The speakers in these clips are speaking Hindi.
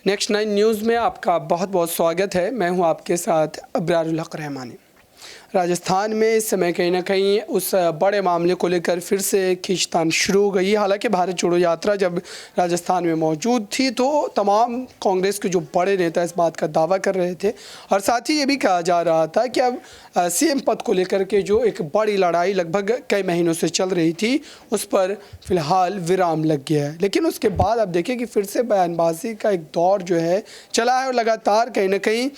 नेक्स्ट 9 न्यूज़ में आपका बहुत बहुत स्वागत है। मैं हूं आपके साथ अब्रारुल हक रहमानी। राजस्थान में इस समय कहीं ना कहीं उस बड़े मामले को लेकर फिर से खींचतान शुरू हो गई। हालांकि भारत जोड़ो यात्रा जब राजस्थान में मौजूद थी तो तमाम कांग्रेस के जो बड़े नेता इस बात का दावा कर रहे थे और साथ ही ये भी कहा जा रहा था कि अब सीएम पद को लेकर के जो एक बड़ी लड़ाई लगभग कई महीनों से चल रही थी उस पर फिलहाल विराम लग गया है। लेकिन उसके बाद अब देखिए कि फिर से बयानबाजी का एक दौर जो है चला है और लगातार कहीं ना कहीं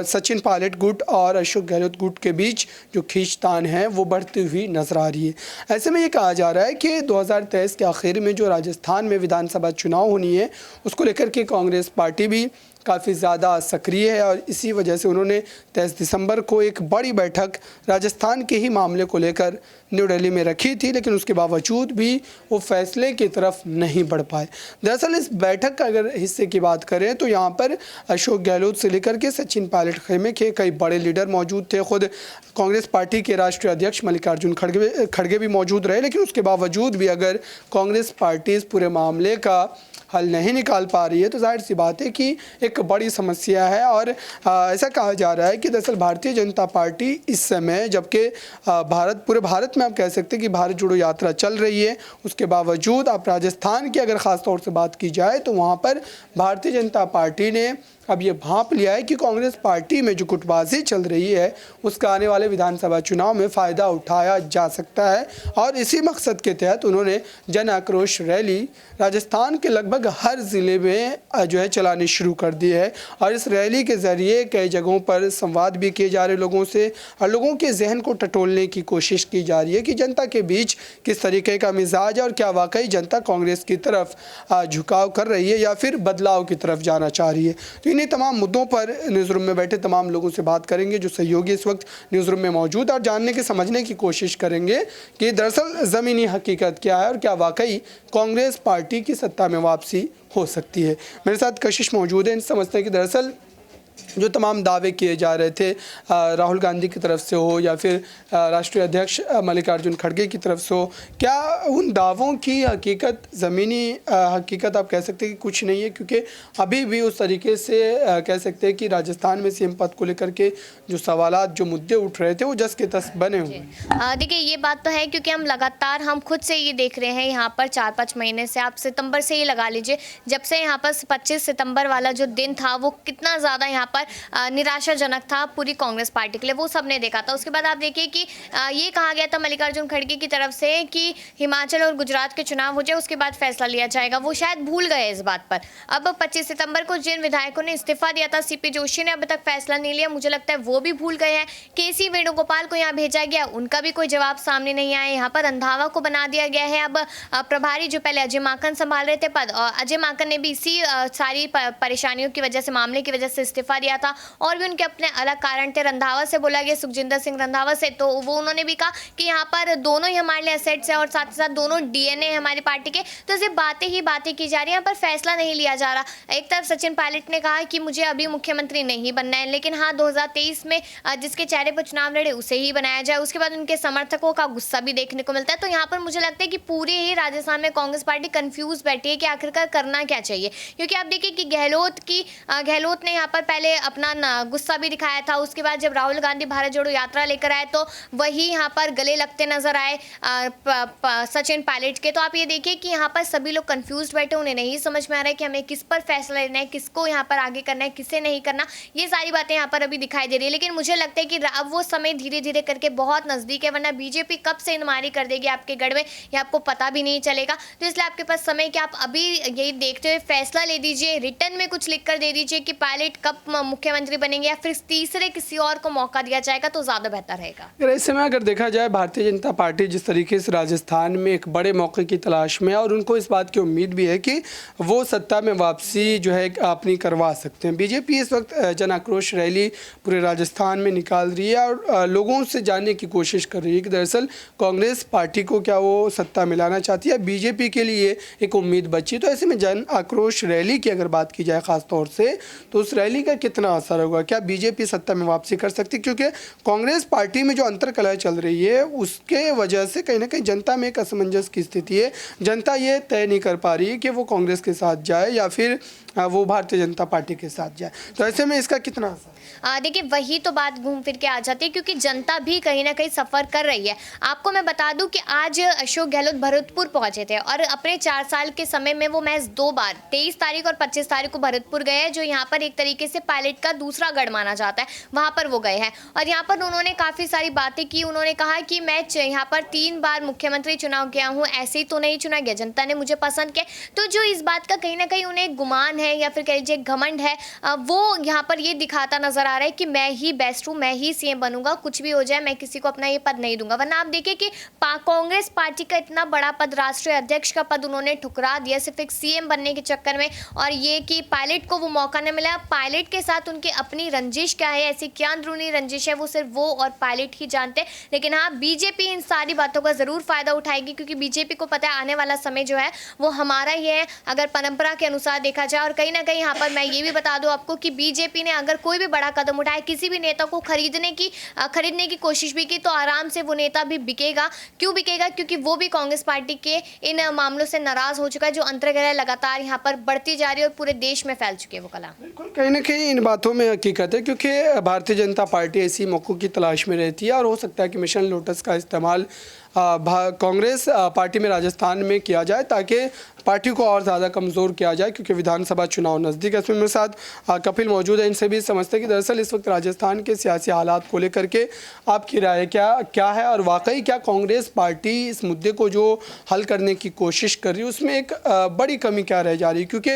सचिन पायलट गुट और अशोक गहलोत गुट के बीच जो खींचतान है वो बढ़ती हुई नजर आ रही है। ऐसे में ये कहा जा रहा है कि 2023 के आखिर में जो राजस्थान में विधानसभा चुनाव होनी है उसको लेकर के कांग्रेस पार्टी भी काफ़ी ज़्यादा सक्रिय है और इसी वजह से उन्होंने 23 दिसंबर को एक बड़ी बैठक राजस्थान के ही मामले को लेकर न्यू दिल्ली में रखी थी, लेकिन उसके बावजूद भी वो फैसले की तरफ नहीं बढ़ पाए। दरअसल इस बैठक का अगर हिस्से की बात करें तो यहाँ पर अशोक गहलोत से लेकर के सचिन पायलट खेमे के कई बड़े लीडर मौजूद थे। खुद कांग्रेस पार्टी के राष्ट्रीय अध्यक्ष मल्लिकार्जुन खड़गे भी मौजूद रहे, लेकिन उसके बावजूद भी अगर कांग्रेस पार्टी इस पूरे मामले का हल नहीं निकाल पा रही है तो जाहिर सी बात है कि एक बड़ी समस्या है। और ऐसा कहा जा रहा है कि दरअसल भारतीय जनता पार्टी इस समय, जबकि पूरे भारत में आप कह सकते हैं कि भारत जोड़ो यात्रा चल रही है, उसके बावजूद आप राजस्थान की अगर ख़ास तौर से बात की जाए तो वहाँ पर भारतीय जनता पार्टी ने अब ये भांप लिया है कि कांग्रेस पार्टी में जो गुटबाजी चल रही है उसका आने वाले विधानसभा चुनाव में फ़ायदा उठाया जा सकता है। और इसी मकसद के तहत उन्होंने जन आक्रोश रैली राजस्थान के लगभग हर ज़िले में जो है चलानी शुरू कर दी है और इस रैली के ज़रिए कई जगहों पर संवाद भी किए जा रहे लोगों से और लोगों के जहन को टटोलने की कोशिश की जा रही है कि जनता के बीच किस तरीके का मिजाज है और क्या वाकई जनता कांग्रेस की तरफ झुकाव कर रही है या फिर बदलाव की तरफ जाना चाह रही है। तो इन्हीं तमाम मुद्दों पर न्यूज़ रूम में बैठे तमाम लोगों से बात करेंगे जो सहयोगी इस वक्त न्यूज़ रूम में मौजूद और जानने के समझने की कोशिश करेंगे कि दरअसल ज़मीनी हकीकत क्या है और क्या वाकई कांग्रेस पार्टी की सत्ता में वापसी हो सकती है। मेरे साथ कशिश मौजूद है। समझते हैं कि दरअसल जो तमाम दावे किए जा रहे थे राहुल गांधी की तरफ से हो या फिर राष्ट्रीय अध्यक्ष मल्लिकार्जुन खड़गे की तरफ से हो, क्या उन दावों की हकीकत, ज़मीनी हकीकत आप कह सकते हैं कि कुछ नहीं है? क्योंकि अभी भी उस तरीके से कह सकते हैं कि राजस्थान में सीएम पद को लेकर के जो सवालात, जो मुद्दे उठ रहे थे वो जस के तस बने हुए। देखिए ये बात तो है क्योंकि हम खुद से ये देख रहे हैं यहाँ पर 4-5 महीने से, आप सितंबर से ही लगा लीजिए, जब से यहाँ पर 25 सितंबर वाला जो दिन था वो कितना ज़्यादा यहाँ पर निराशाजनक था पूरी कांग्रेस पार्टी के लिए, वो सबने देखा था। उसके बाद आप देखिए कि ये कहा गया था मल्लिकार्जुन खड़गे की तरफ से कि हिमाचल और गुजरात के चुनाव हो जाए उसके बाद फैसला लिया जाएगा, वो शायद भूल गए इस बात पर। अब 25 सितंबर को जिन विधायकों ने इस्तीफा दिया था, सीपी जोशी ने अभी तक फैसला नहीं लिया, मुझे लगता है वो भी भूल गए हैं। केसी वेणुगोपाल को यहाँ भेजा गया, उनका भी कोई जवाब सामने नहीं आया। यहाँ पर रंधावा को बना दिया गया है अब प्रभारी, जो पहले अजय माकन संभाल रहे थे पद, और अजय माकन ने भी इसी सारी परेशानियों की वजह से, मामले की वजह से इस्तीफा दिया था और भी उनके अपने अलग कारण थे। रंधावा से बोला गया, सुखजिंदर सिंह रंधावा से, तो वो उन्होंने भी कहा कि यहाँ पर दोनों ही हमारे लिए एसेट्स है और साथ ही साथ दोनों डीएनए है हमारी पार्टी के, तो सिर्फ बातें ही बातें की जा रही है, यहाँ पर फैसला नहीं लिया जा रहा। एक तरफ सचिन पायलट ने कहा कि मुझे अभी मुख्यमंत्री नहीं बनना है, लेकिन हाँ 2023 में जिसके चेहरे पर चुनाव लड़े उसे ही बनाया जाए। उसके बाद उनके समर्थकों का गुस्सा भी देखने को मिलता है। तो यहाँ पर मुझे लगता है कि पूरे ही राजस्थान में कांग्रेस पार्टी कंफ्यूज बैठी है कि आखिरकार करना क्या चाहिए। क्योंकि आप देखिए कि गहलोत ने यहाँ पर पहले अपना गुस्सा भी दिखाया था, उसके बाद जब राहुल गांधी भारत जोड़ो यात्रा लेकर आए तो वही यहाँ पर गले लगते नजर आए सचिन पायलट के। तो आप ये देखिए कि यहाँ पर सभी लोग कंफ्यूज बैठे, उन्हें नहीं समझ में आ रहा है कि हमें किस पर फैसला लेना है, किसको यहाँ पर आगे करना है, किसे नहीं करना, ये सारी बातें यहाँ पर अभी दिखाई दे रही है। लेकिन मुझे लगता है कि अब वो समय धीरे धीरे करके बहुत नजदीक है, वरना बीजेपी कब से इनमारी कर देगी आपके गढ़ में, ये आपको पता भी नहीं चलेगा। तो इसलिए आपके पास समय कि आप अभी यही देखते हुए फैसला ले दीजिए, रिटर्न में कुछ लिख कर दे दीजिए कि पायलट कब मुख्यमंत्री बनेंगे या फिर तीसरे किसी और को मौका दिया जाएगा तो ज़्यादा बेहतर रहेगा। ऐसे में अगर देखा जाए भारतीय जनता पार्टी जिस तरीके से राजस्थान में एक बड़े मौके की तलाश में है और उनको इस बात की उम्मीद भी है कि वो सत्ता में वापसी जो है अपनी करवा सकते हैं। बीजेपी इस वक्त जन आक्रोश रैली पूरे राजस्थान में निकाल रही है और लोगों से जानने की कोशिश कर रही है कि दरअसल कांग्रेस पार्टी को क्या वो सत्ता मिलाना चाहती है, बीजेपी के लिए एक उम्मीद बची। तो ऐसे में जन आक्रोश रैली की अगर बात की जाए ख़ास तौर से, तो उस रैली का कितना असर होगा? क्या बीजेपी सत्ता में वापसी कर सकती है? क्योंकि कांग्रेस पार्टी में जो अंतर्कलह चल रही है उसके वजह से कहीं ना कहीं जनता में एक असमंजस की स्थिति है। जनता ये तय नहीं कर पा रही है कि वो कांग्रेस के साथ जाए या फिर वो भारतीय जनता पार्टी के साथ जाए। तो ऐसे में इसका कितना असर? देखिए वही तो बात घूम फिर के आ जाती है, क्योंकि जनता भी कहीं ना कहीं सफ़र कर रही है। आपको मैं बता दूं कि आज अशोक गहलोत भरतपुर पहुंचे थे और अपने 4 साल के समय में वो महज 2 बार 23 तारीख और 25 तारीख को भरतपुर गए हैं, जो यहाँ पर एक तरीके से पायलट का दूसरा गढ़ माना जाता है। वहाँ पर वो गए हैं और यहाँ पर उन्होंने काफ़ी सारी बातें की। उन्होंने कहा कि मैं यहाँ पर 3 बार मुख्यमंत्री चुनाव किया हूँ, ऐसे ही तो नहीं चुना गया, जनता ने मुझे पसंद किया। तो जो इस बात का कहीं ना कहीं उन्हें गुमान है या फिर कह लीजिए घमंड है, वो यहाँ पर ये दिखाता नजर आ रहा है कि मैं ही बेस्ट हूँ, मैं ही सीएम बनूंगा, कुछ भी हो जाए मैं किसी को अपना ये पद नहीं दूंगा। वरना आप देखिए कि कांग्रेस पार्टी का इतना बड़ा पद, राष्ट्रीय अध्यक्ष का पद उन्होंने ठुकरा दिया सिर्फ एक सीएम बनने के चक्कर में। और ये कि पायलट को वो मौका नहीं मिला। पायलट के साथ उनकी अपनी रंजिश क्या है, ऐसी क्या अंदरूनी रंजिश है, वो सिर्फ वो और पायलट ही जानते हैं। लेकिन हाँ, बीजेपी इन सारी बातों का जरूर फायदा उठाएगी, क्योंकि बीजेपी को पता है आने वाला समय जो है वो हमारा ही है, अगर परंपरा के अनुसार देखा जाए। और कहीं ना कहीं यहाँ पर मैं ये भी बता दूं आपको कि बीजेपी ने अगर कोई भी बड़ा कदम उठाया, किसी भी नेता को खरीदने की कोशिश भी की, तो आराम से वो नेता भी बिकेगा। क्यों बिकेगा? क्योंकि वो भी कांग्रेस पार्टी के इन मामलों से नाराज हो चुका है, जो अंतर्गत लगातार यहाँ पर बढ़ती जा रही है और पूरे देश में फैल चुकी है वो कला। बिल्कुल, कहीं ना कहीं इन बातों में हकीकत है, क्योंकि भारतीय जनता पार्टी ऐसी मौकों की तलाश में रहती है और हो सकता है कि मिशन लोटस का इस्तेमाल कांग्रेस पार्टी में राजस्थान में किया जाए ताकि पार्टी को और ज़्यादा कमज़ोर किया जाए, क्योंकि विधानसभा चुनाव नज़दीक है। इसमें मेरे साथ कपिल मौजूद है, इनसे भी समझते हैं कि दरअसल इस वक्त राजस्थान के सियासी हालात को लेकर के आपकी राय क्या है और वाकई क्या कांग्रेस पार्टी इस मुद्दे को जो हल करने की कोशिश कर रही है उसमें एक बड़ी कमी क्या रह जा रही है? क्योंकि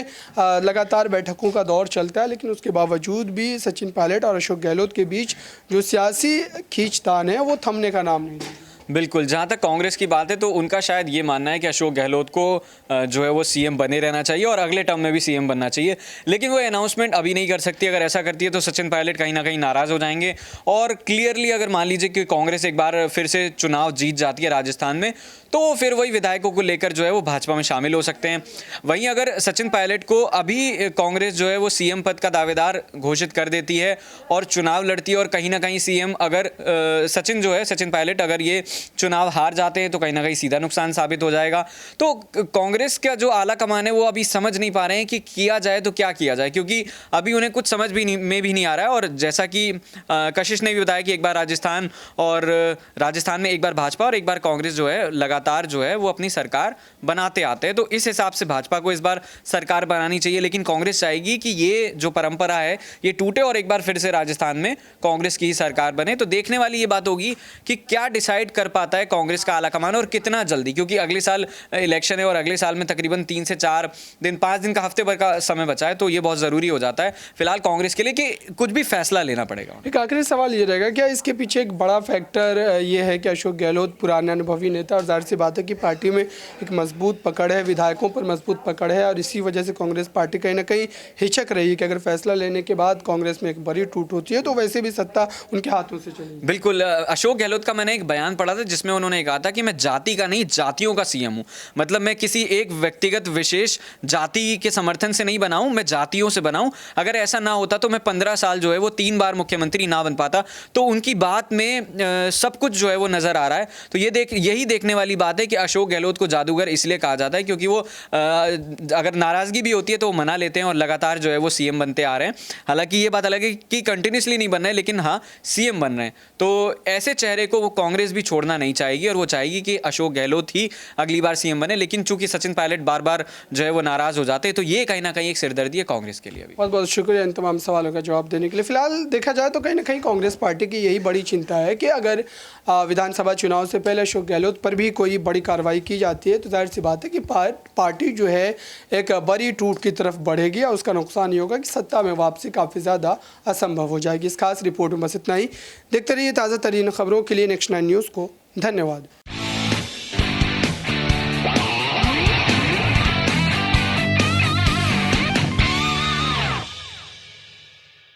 लगातार बैठकों का दौर चलता है, लेकिन उसके बावजूद भी सचिन पायलट और अशोक गहलोत के बीच जो सियासी खींचतान है वो थमने का नाम नहीं है। बिल्कुल, जहाँ तक कांग्रेस की बात है तो उनका शायद ये मानना है कि अशोक गहलोत को जो है वो सीएम बने रहना चाहिए और अगले टर्म में भी सीएम बनना चाहिए, लेकिन वो अनाउंसमेंट अभी नहीं कर सकती। अगर ऐसा करती है तो सचिन पायलट कहीं ना कहीं नाराज़ हो जाएंगे। और क्लियरली अगर मान लीजिए कि कांग्रेस एक बार फिर से चुनाव जीत जाती है राजस्थान में, तो फिर वही विधायकों को लेकर जो है वो भाजपा में शामिल हो सकते हैं। वहीं अगर सचिन पायलट को अभी कांग्रेस जो है वो सीएम पद का दावेदार घोषित कर देती है और चुनाव लड़ती है और कहीं ना कहीं सीएम अगर सचिन पायलट अगर ये चुनाव हार जाते हैं तो कहीं ना कहीं सीधा नुकसान साबित हो जाएगा। तो कांग्रेस का जो आला कमान है वो अभी समझ नहीं पा रहे हैं कि किया जाए तो क्या किया जाए, क्योंकि अभी उन्हें कुछ समझ भी नहीं आ रहा है। और जैसा कि कशिश ने भी बताया कि एक बार राजस्थान में एक बार भाजपा और एक बार कांग्रेस जो है लगातार जो है वो अपनी सरकार बनाते आते हैं, तो इस हिसाब से भाजपा को इस बार सरकार बनानी चाहिए। लेकिन कांग्रेस चाहेगी कि ये जो परंपरा है ये टूटे और एक बार फिर से राजस्थान में कांग्रेस की ही सरकार बने। तो देखने वाली ये बात होगी कि क्या डिसाइड कर पाता है कांग्रेस का आलाकमान और कितना जल्दी, क्योंकि अगले साल इलेक्शन है और अगले साल में तकरीबन 3 से 4 दिन 5 दिन का हफ्ते भर का समय बचा है, तो ये बहुत ज़रूरी हो जाता है फिलहाल कांग्रेस के लिए कि कुछ भी फैसला लेना पड़ेगा। एक आखिरी सवाल ये रहेगा, क्या इसके पीछे एक बड़ा फैक्टर ये है कि अशोक गहलोत पुराने अनुभवी नेता और जाहिर सी बात है कि पार्टी में एक मजबूत पकड़ है, विधायकों पर मजबूत पकड़ है और इसी वजह से कांग्रेस पार्टी कहीं ना कहीं हिचक रही है कि अगर फैसला लेने के बाद कांग्रेस में एक बड़ी टूट होती है तो वैसे भी सत्ता उनके हाथों से चली। बिल्कुल, अशोक गहलोत का मैंने एक बयान पढ़ा था जिसमें उन्होंने कहा था कि मैं जाति का नहीं जातियों का सीएम हूं। मतलब मैं किसी एक व्यक्तिगत विशेष जाति के समर्थन से नहीं बना हूं, मैं जातियों से बना हूं। अगर ऐसा ना होता तो मैं 15 साल जो है वो 3 बार मुख्यमंत्री ना बन पाता। तो उनकी बात में सब कुछ जो है वो नजर आ रहा है। तो यही देखने वाली बात है कि अशोक गहलोत को जादूगर इसलिए कहा जाता है क्योंकि वो अगर नाराजगी भी होती है तो वो मना लेते हैं और लगातार जो है वो सीएम बनते आ रहे हैं। हालांकि ये बात अलग है कि कंटिन्यूसली नहीं बन रहे, लेकिन हाँ सीएम बन रहे हैं। तो ऐसे चेहरे को वो कांग्रेस भी छोड़ना नहीं चाहेगी और वो चाहेगी कि अशोक गहलोत ही अगली बार सीएम बने। लेकिन चूंकि सचिन पायलट बार बार जो है वो नाराज हो जाते हैं, तो ये कहीं ना कहीं एक सिरदर्दी है कांग्रेस के लिए भी। बहुत बहुत शुक्रिया इन तमाम सवालों का जवाब देने के लिए। फिलहाल देखा जाए तो कहीं ना कहीं कांग्रेस पार्टी की यही बड़ी चिंता है कि अगर विधानसभा चुनाव से पहले अशोक गहलोत पर भी कोई बड़ी कार्रवाई की जाती है तो जाहिर सी बात है कि पार्टी जो है एक बड़ी टूट की तरफ बढ़ेगी और उसका नुकसान ये होगा कि सत्ता में वापसी काफ़ी ज़्यादा असंभव हो जाएगी। इस खास रिपोर्ट में बस इतना ही। देखते रहिए ताज़ा तरीन खबरों के लिए नेक्स्ट 9 न्यूज़ को। धन्यवाद।